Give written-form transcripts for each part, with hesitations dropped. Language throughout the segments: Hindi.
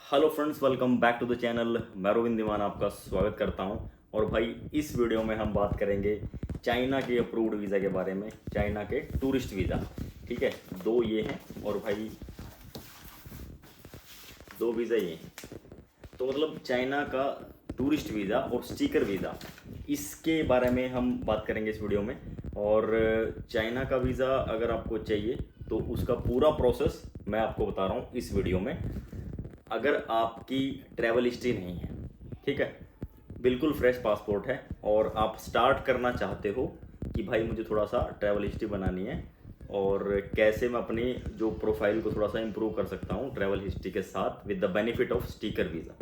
Hello friends, welcome back to the channel. मैं रोविंद दीवान आपका स्वागत करता हूं। और भाई इस वीडियो में हम बात करेंगे चाइना के अप्रूव्ड वीज़ा के बारे में, चाइना के टूरिस्ट वीज़ा। ठीक है, दो ये हैं और भाई दो वीज़ा ये हैं। तो मतलब चाइना का टूरिस्ट वीज़ा और स्टिकर वीज़ा, इसके बारे में हम बात करेंगे इस वीडियो में। और चाइना का वीज़ा अगर आपको चाहिए तो उसका पूरा प्रोसेस मैं आपको बता रहा हूँ इस वीडियो में। अगर आपकी ट्रैवल हिस्ट्री नहीं है, ठीक है, बिल्कुल फ्रेश पासपोर्ट है और आप स्टार्ट करना चाहते हो कि भाई मुझे थोड़ा सा ट्रैवल हिस्ट्री बनानी है और कैसे मैं अपनी जो प्रोफाइल को थोड़ा सा इम्प्रूव कर सकता हूँ ट्रैवल हिस्ट्री के साथ with the benefit of sticker visa,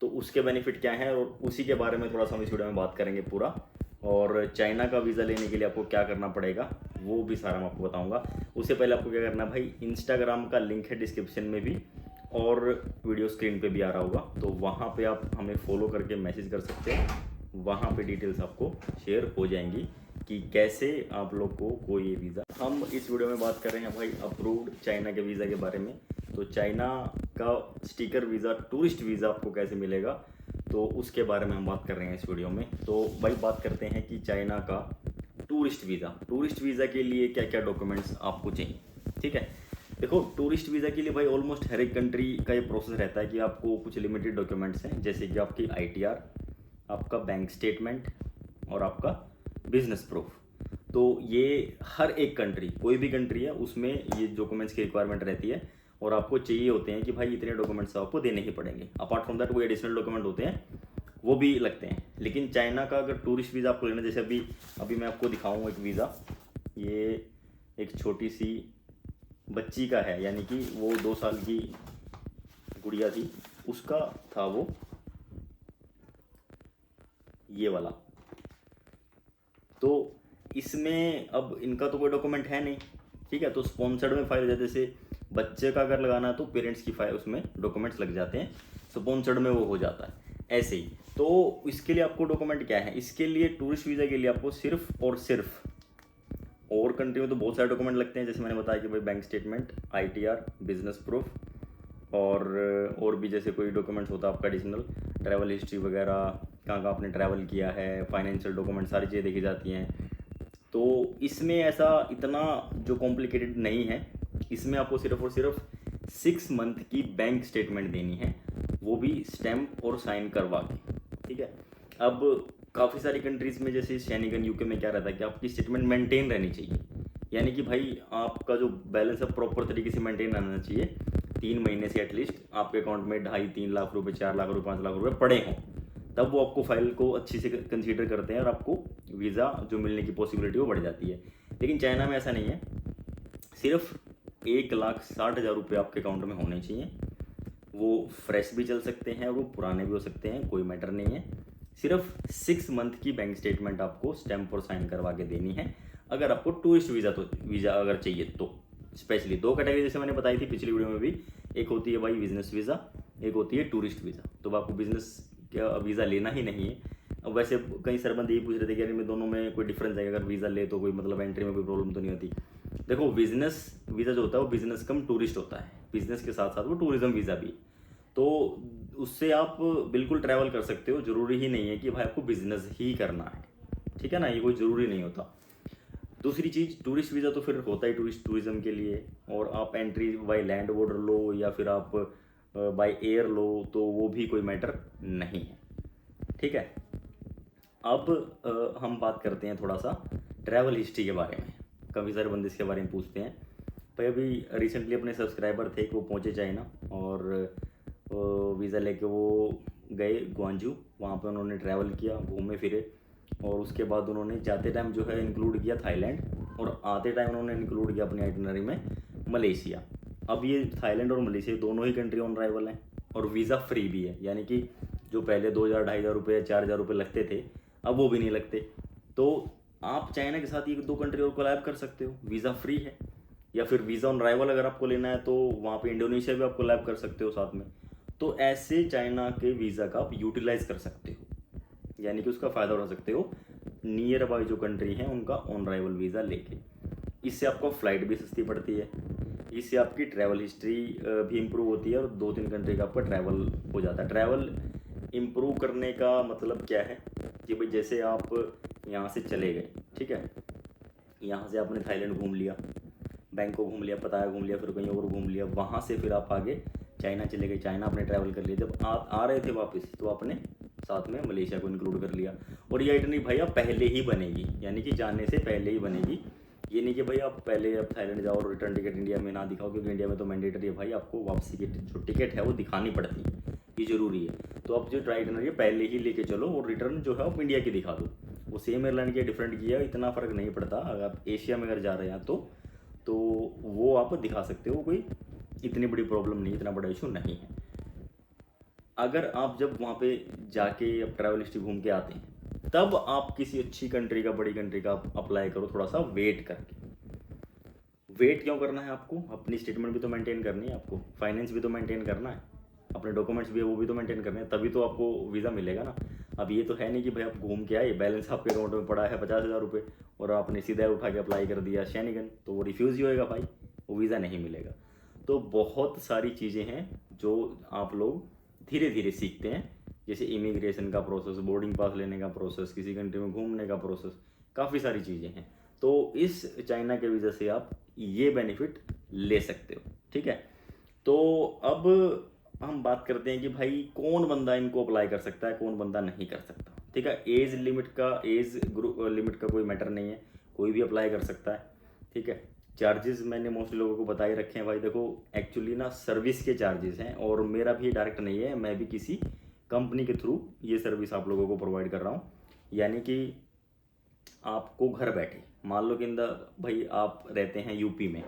तो उसके बेनिफिट क्या हैं और उसी के बारे में थोड़ा सा हम इस वीडियो में बात करेंगे पूरा। और चाइना का वीज़ा लेने के लिए आपको क्या करना पड़ेगा वो भी सारा मैं आपको बताऊंगा। उससे पहले आपको क्या करना है भाई, इंस्टाग्राम का लिंक है डिस्क्रिप्शन में भी और वीडियो स्क्रीन पे भी आ रहा होगा, तो वहाँ पे आप हमें फॉलो करके मैसेज कर सकते हैं। वहाँ पे डिटेल्स आपको शेयर हो जाएंगी कि कैसे आप लोग को ये वीज़ा। हम इस वीडियो में बात कर रहे हैं भाई अप्रूव्ड चाइना के वीज़ा के बारे में। तो चाइना का स्टिकर वीज़ा, टूरिस्ट वीज़ा आपको कैसे मिलेगा, तो उसके बारे में हम बात कर रहे हैं इस वीडियो में। तो भाई बात करते हैं कि चाइना का टूरिस्ट वीज़ा के लिए क्या क्या डॉक्यूमेंट्स आपको चाहिए। ठीक है, देखो टूरिस्ट वीज़ा के लिए भाई ऑलमोस्ट हर एक कंट्री का ये प्रोसेस रहता है कि आपको कुछ लिमिटेड डॉक्यूमेंट्स हैं, जैसे कि आपकी आईटीआर, आपका बैंक स्टेटमेंट और आपका बिजनेस प्रूफ। तो ये हर एक कंट्री, कोई भी कंट्री है उसमें ये डॉक्यूमेंट्स की रिक्वायरमेंट रहती है और आपको चाहिए होते हैं कि भाई इतने डॉक्यूमेंट्स आपको देने ही पड़ेंगे। अपार्ट फ्रॉम दैट कोई एडिशनल डॉक्यूमेंट होते हैं वो भी लगते हैं। लेकिन चाइना का अगर टूरिस्ट वीज़ा आपको लेना, जैसे अभी अभी मैं आपको दिखाऊँ एक वीज़ा, ये एक छोटी सी बच्ची का है, यानी कि वो 2 साल की गुड़िया थी, उसका था वो ये वाला। तो इसमें अब इनका तो कोई डॉक्यूमेंट है नहीं, ठीक है, तो स्पॉन्सर्ड में फाइल हो जाती है। जैसे बच्चे का अगर लगाना है तो पेरेंट्स की फाइल, उसमें डॉक्यूमेंट्स लग जाते हैं, स्पॉन्सर्ड में वो हो जाता है ऐसे ही। तो इसके लिए आपको डॉक्यूमेंट क्या है, इसके लिए टूरिस्ट वीज़ा के लिए आपको सिर्फ और सिर्फ, और कंट्री में तो बहुत सारे डॉक्यूमेंट लगते हैं, जैसे मैंने बताया कि भाई bank statement, ITR, business proof और भी जैसे कोई डॉक्यूमेंट्स होता है आपका एडिशनल, ट्रैवल हिस्ट्री वगैरह, कहाँ कहाँ आपने ट्रैवल किया है, फाइनेंशियल डॉक्यूमेंट, सारी चीज़ें देखी जाती हैं। तो इसमें ऐसा इतना जो कॉम्प्लिकेटेड नहीं है, इसमें आपको सिर्फ और सिर्फ 6 मंथ की बैंक स्टेटमेंट देनी है, वो भी स्टैम्प और साइन करवा के। ठीक है, अब काफ़ी सारी कंट्रीज़ में जैसे शेनिगन यूके में क्या रहता है कि आपकी स्टेटमेंट मेंटेन रहनी चाहिए, यानी कि भाई आपका जो बैलेंस है प्रॉपर तरीके से मेंटेन रहना चाहिए। 3 महीने से एटलीस्ट आपके अकाउंट में 2.5-3 लाख रुपए, 4 लाख रुपए, 5 लाख रुपए पड़े हों, तब वो आपको फाइल को अच्छी से कंसीडर करते हैं और आपको वीज़ा जो मिलने की पॉसिबिलिटी वो बढ़ जाती है। लेकिन चाइना में ऐसा नहीं है, सिर्फ 1,60,000 रुपये आपके अकाउंट में होने चाहिए। वो फ्रेश भी चल सकते हैं, वो पुराने भी हो सकते हैं, कोई मैटर नहीं है। सिर्फ 6 मंथ की बैंक स्टेटमेंट आपको स्टैम्प और साइन करवा के देनी है अगर आपको टूरिस्ट वीज़ा अगर चाहिए तो। स्पेशली 2 कैटेगरी जैसे मैंने बताई थी पिछली वीडियो में भी, एक होती है भाई बिजनेस वीज़ा, एक होती है टूरिस्ट वीज़ा। तो आपको बिजनेस का वीज़ा लेना ही नहीं है। अब वैसे कई सरबंद यही पूछ रहे थे कि यार इनमें दोनों में कोई डिफरेंस है, अगर वीज़ा ले तो कोई मतलब एंट्री में कोई प्रॉब्लम तो नहीं होती। देखो बिजनेस वीज़ा जो होता है वो बिजनेस कम टूरिस्ट होता है, बिजनेस के साथ साथ वो टूरिज्म वीज़ा भी। तो उससे आप बिल्कुल ट्रैवल कर सकते हो, ज़रूरी ही नहीं है कि भाई आपको बिजनेस ही करना है, ठीक है ना, ये कोई ज़रूरी नहीं होता। दूसरी चीज़, टूरिस्ट वीज़ा तो फिर होता ही टूरिज्म के लिए, और आप एंट्री बाय लैंड बॉर्डर लो या फिर आप बाय एयर लो तो वो भी कोई मैटर नहीं है। ठीक है, अब हम बात करते हैं थोड़ा सा ट्रैवल हिस्ट्री के बारे में। काफ़ी सारे बंदे इसके बारे में पूछते हैं। भाई अभी रिसेंटली अपने सब्सक्राइबर थे कि वो पहुँचे चाइना और वीज़ा लेके वो गए ग्वांजू, वहाँ पे उन्होंने ट्रैवल किया, घूमे फिरे, और उसके बाद उन्होंने जाते टाइम जो है इंक्लूड किया थाईलैंड, और आते टाइम उन्होंने इंक्लूड किया अपनी आइटनरी में मलेशिया। अब ये थाईलैंड और मलेशिया दोनों ही कंट्री ऑन अराइवल हैं और वीज़ा फ्री भी है, यानी कि जो पहले 2,000 2,500 रुपये 4,000 रुपये लगते थे अब वो भी नहीं लगते। तो आप चाइना के साथ 1-2 कंट्री और कोलैब कर सकते हो, वीज़ा फ्री है। या फिर वीज़ा ऑन अराइवल अगर आपको लेना है तो वहाँ पे इंडोनेशिया भी आप कोलैब कर सकते हो साथ में। तो ऐसे चाइना के वीज़ा का आप यूटिलाइज कर सकते हो, यानी कि उसका फ़ायदा उठा सकते हो नियर बाई जो कंट्री हैं उनका ऑन अराइवल वीज़ा लेके। इससे आपको फ़्लाइट भी सस्ती पड़ती है, इससे आपकी ट्रैवल हिस्ट्री भी इम्प्रूव होती है और 2-3 कंट्री का आपका ट्रैवल हो जाता है। ट्रैवल इम्प्रूव करने का मतलब क्या है कि भाई जैसे आप यहाँ से चले गए, ठीक है, यहाँ से आपने थाईलैंड घूम लिया, बैंकॉक घूम लिया, पताया घूम लिया, फिर कहीं और घूम लिया, वहाँ से फिर आप आगे चाइना चले गए, चाइना आपने ट्रैवल कर लिया। जब आप आ रहे थे वापस तो आपने साथ में मलेशिया को इंक्लूड कर लिया। और ये आइटनरी भाई आप पहले ही बनेगी, यानी कि जाने से पहले ही बनेगी। ये नहीं कि भाई आप पहले अब थाईलैंड जाओ और रिटर्न टिकट इंडिया में ना दिखाओ, क्योंकि इंडिया में तो मैंडेटरी है भाई, आपको वापसी की जो टिकट है वो दिखानी पड़ती है, ये ज़रूरी है। तो अब जो आइटनरी है पहले ही लेके चलो और रिटर्न जो है आप इंडिया की दिखा दो। वो सेम एयरलाइन के डिफरेंट किया, इतना फ़र्क नहीं पड़ता। अगर आप एशिया में अगर जा रहे हैं तो वो आप दिखा सकते हो, कोई इतनी बड़ी प्रॉब्लम नहीं, इतना बड़ा इशू नहीं है। अगर आप जब वहाँ पे जाके अब ट्रैवल हिस्ट्री घूम के आते हैं, तब आप किसी अच्छी कंट्री का, बड़ी कंट्री का अप्लाई करो, थोड़ा सा वेट करके। वेट क्यों करना है आपको? अपनी स्टेटमेंट भी तो मेंटेन करनी है आपको, फाइनेंस भी तो मेंटेन करना है, अपने डॉक्यूमेंट्स भी है वो भी तो मेंटेन करने हैं, तभी तो आपको वीज़ा मिलेगा ना। अब ये तो है नहीं कि भाई आप घूम के आए, बैलेंस आपके अकाउंट में पड़ा है 50,000 रुपये और आपने सीधा उठा के अप्लाई कर दिया शैनिगन, तो वो रिफ्यूज़ ही होएगा भाई, वो वीज़ा नहीं मिलेगा। तो बहुत सारी चीज़ें हैं जो आप लोग धीरे धीरे सीखते हैं, जैसे इमिग्रेशन का प्रोसेस, बोर्डिंग पास लेने का प्रोसेस, किसी कंट्री में घूमने का प्रोसेस, काफ़ी सारी चीज़ें हैं। तो इस चाइना के वीज़ा से आप ये बेनिफिट ले सकते हो, ठीक है। तो अब हम बात करते हैं कि भाई कौन बंदा इनको अप्लाई कर सकता है, कौन बंदा नहीं कर सकता, ठीक है। एज ग्रुप लिमिट का कोई मैटर नहीं है, कोई भी अप्लाई कर सकता है, ठीक है। चार्जेस मैंने मोस्टली लोगों को बता ही रखे हैं भाई। देखो एक्चुअली ना सर्विस के चार्जेस हैं, और मेरा भी डायरेक्ट नहीं है, मैं भी किसी कंपनी के थ्रू ये सर्विस आप लोगों को प्रोवाइड कर रहा हूँ। यानी कि आपको घर बैठे, मान लो कि भाई आप रहते हैं यूपी में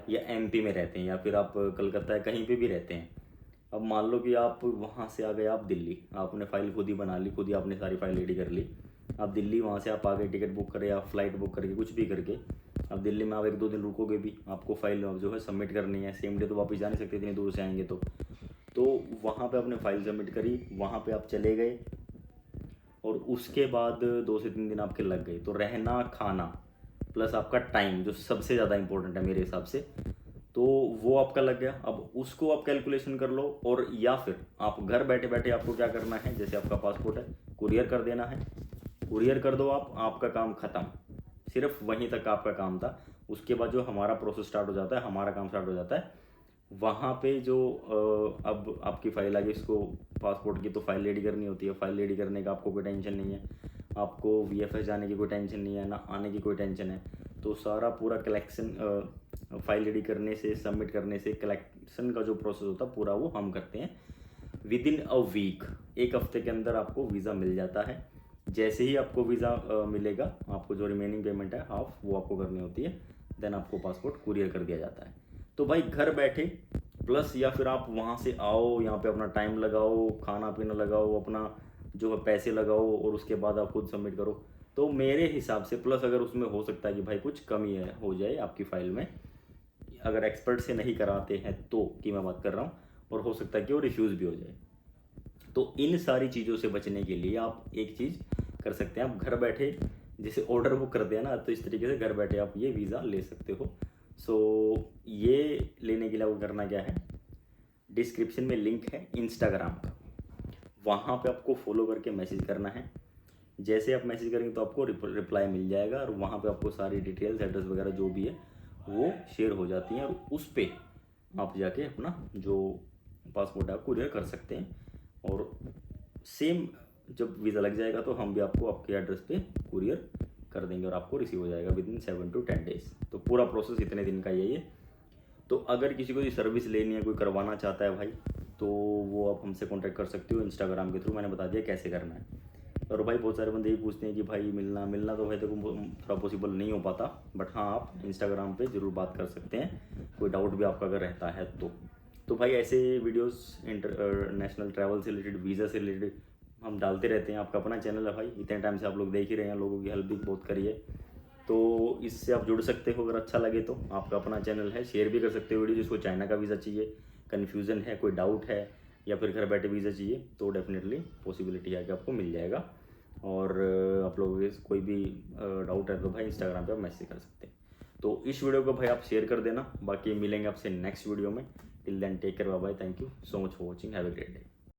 या एमपी में रहते हैं, या फिर आप कलकत्ता या कहीं पे भी रहते हैं। अब मान लो कि आप वहाँ से आ गए आप दिल्ली, आपने फ़ाइल खुद ही बना ली, खुद ही आपने सारी फाइल रेडी कर ली। आप दिल्ली वहाँ से आप आ गए, टिकट बुक करे या फ्लाइट बुक करके, कुछ भी करके अब दिल्ली में आप 1-2 दिन रुकोगे भी, आपको फाइल जो है सबमिट करनी है, सेम डे तो वापस जा नहीं सकते इतनी दूर से आएंगे तो वहाँ पे आपने फाइल सबमिट करी, वहाँ पे आप चले गए, और उसके बाद 2 से 3 दिन आपके लग गए। तो रहना, खाना प्लस आपका टाइम जो सबसे ज़्यादा इंपॉर्टेंट है मेरे हिसाब से, तो वो आपका लग गया। अब उसको आप कैलकुलेशन कर लो, और या फिर आप घर बैठे बैठे आपको क्या करना है, जैसे आपका पासपोर्ट है, कुरियर कर देना है, कुरियर कर दो आप, आपका काम ख़त्म। सिर्फ वहीं तक आपका काम था। उसके बाद जो हमारा प्रोसेस स्टार्ट हो जाता है, हमारा काम स्टार्ट हो जाता है वहाँ पे जो अब आपकी फ़ाइल आ गई, इसको पासपोर्ट की तो फ़ाइल रेडी करनी होती है। फ़ाइल रेडी करने का आपको कोई टेंशन नहीं है, आपको वीएफएस जाने की कोई टेंशन नहीं है, ना आने की कोई टेंशन है। तो सारा पूरा कलेक्शन, फ़ाइल रेडी करने से, सबमिट करने से, कलेक्शन का जो प्रोसेस होता है पूरा वो हम करते हैं। विद इन अ वीक, 1 हफ्ते के अंदर आपको वीज़ा मिल जाता है। जैसे ही आपको वीज़ा मिलेगा, आपको जो रिमेनिंग पेमेंट है हाफ, वो आपको करनी होती है, देन आपको पासपोर्ट कुरियर कर दिया जाता है। तो भाई घर बैठे प्लस, या फिर आप वहाँ से आओ, यहाँ पे अपना टाइम लगाओ, खाना पीना लगाओ, अपना जो है पैसे लगाओ, और उसके बाद आप खुद सबमिट करो। तो मेरे हिसाब से प्लस अगर उसमें हो सकता है कि भाई कुछ कमी है हो जाए आपकी फ़ाइल में, अगर एक्सपर्ट से नहीं कराते हैं तो की मैं बात कर रहा हूँ, और हो सकता है कि वो रिफ्यूज़ भी हो जाए। तो इन सारी चीज़ों से बचने के लिए आप एक चीज़ कर सकते हैं, आप घर बैठे जैसे ऑर्डर बुक करते हैं ना, तो इस तरीके से घर बैठे आप ये वीज़ा ले सकते हो। सो ये लेने के लिए आपको करना क्या है, डिस्क्रिप्शन में लिंक है इंस्टाग्राम का, वहाँ पे आपको फॉलो करके मैसेज करना है। जैसे आप मैसेज करेंगे तो आपको रिप्लाई मिल जाएगा, और वहाँ पे आपको सारी डिटेल्स, एड्रेस वगैरह जो भी है वो शेयर हो जाती हैं, और उस पर आप जाके अपना जो पासपोर्ट है आप कुरियर कर सकते हैं। और सेम जब वीज़ा लग जाएगा तो हम भी आपको आपके एड्रेस पे कुरियर कर देंगे, और आपको रिसीव हो जाएगा विद इन 7 to 10 डेज़। तो पूरा प्रोसेस इतने दिन का ही है ये। तो अगर किसी को ये सर्विस लेनी है, कोई करवाना चाहता है भाई, तो वो आप हमसे कांटेक्ट कर सकते हो इंस्टाग्राम के थ्रू, मैंने बता दिया कैसे करना है। और भाई बहुत सारे बंदे ये पूछते हैं कि भाई मिलना तो भाई देखो थोड़ा पॉसिबल नहीं हो पाता, बट हाँ आप इंस्टाग्राम पे ज़रूर बात कर सकते हैं, कोई डाउट भी आपका अगर रहता है तो भाई ऐसे वीडियोस इंटरनेशनल ट्रैवल से रिलेटेड, वीज़ा से रिलेटेड हम डालते रहते हैं। आपका अपना चैनल है भाई, इतने टाइम से आप लोग देख ही रहे हैं, लोगों की हेल्प भी बहुत करी है, तो इससे आप जुड़ सकते हो। अगर अच्छा लगे तो आपका अपना चैनल है, शेयर भी कर सकते हो वीडियो, जिसको चाइना का वीज़ा चाहिए, कन्फ्यूज़न है, कोई डाउट है, या फिर घर बैठे वीज़ा चाहिए, तो डेफिनेटली पॉसिबिलिटी है कि आपको मिल जाएगा। और आप लोगों के कोई भी डाउट है तो भाई इंस्टाग्राम पे आप मैसेज कर सकते हैं। तो इस वीडियो को भाई आप शेयर कर देना। बाकी मिलेंगे आपसे नेक्स्ट वीडियो में। Till then take care, bye bye, thank you so much for watching, have a great day.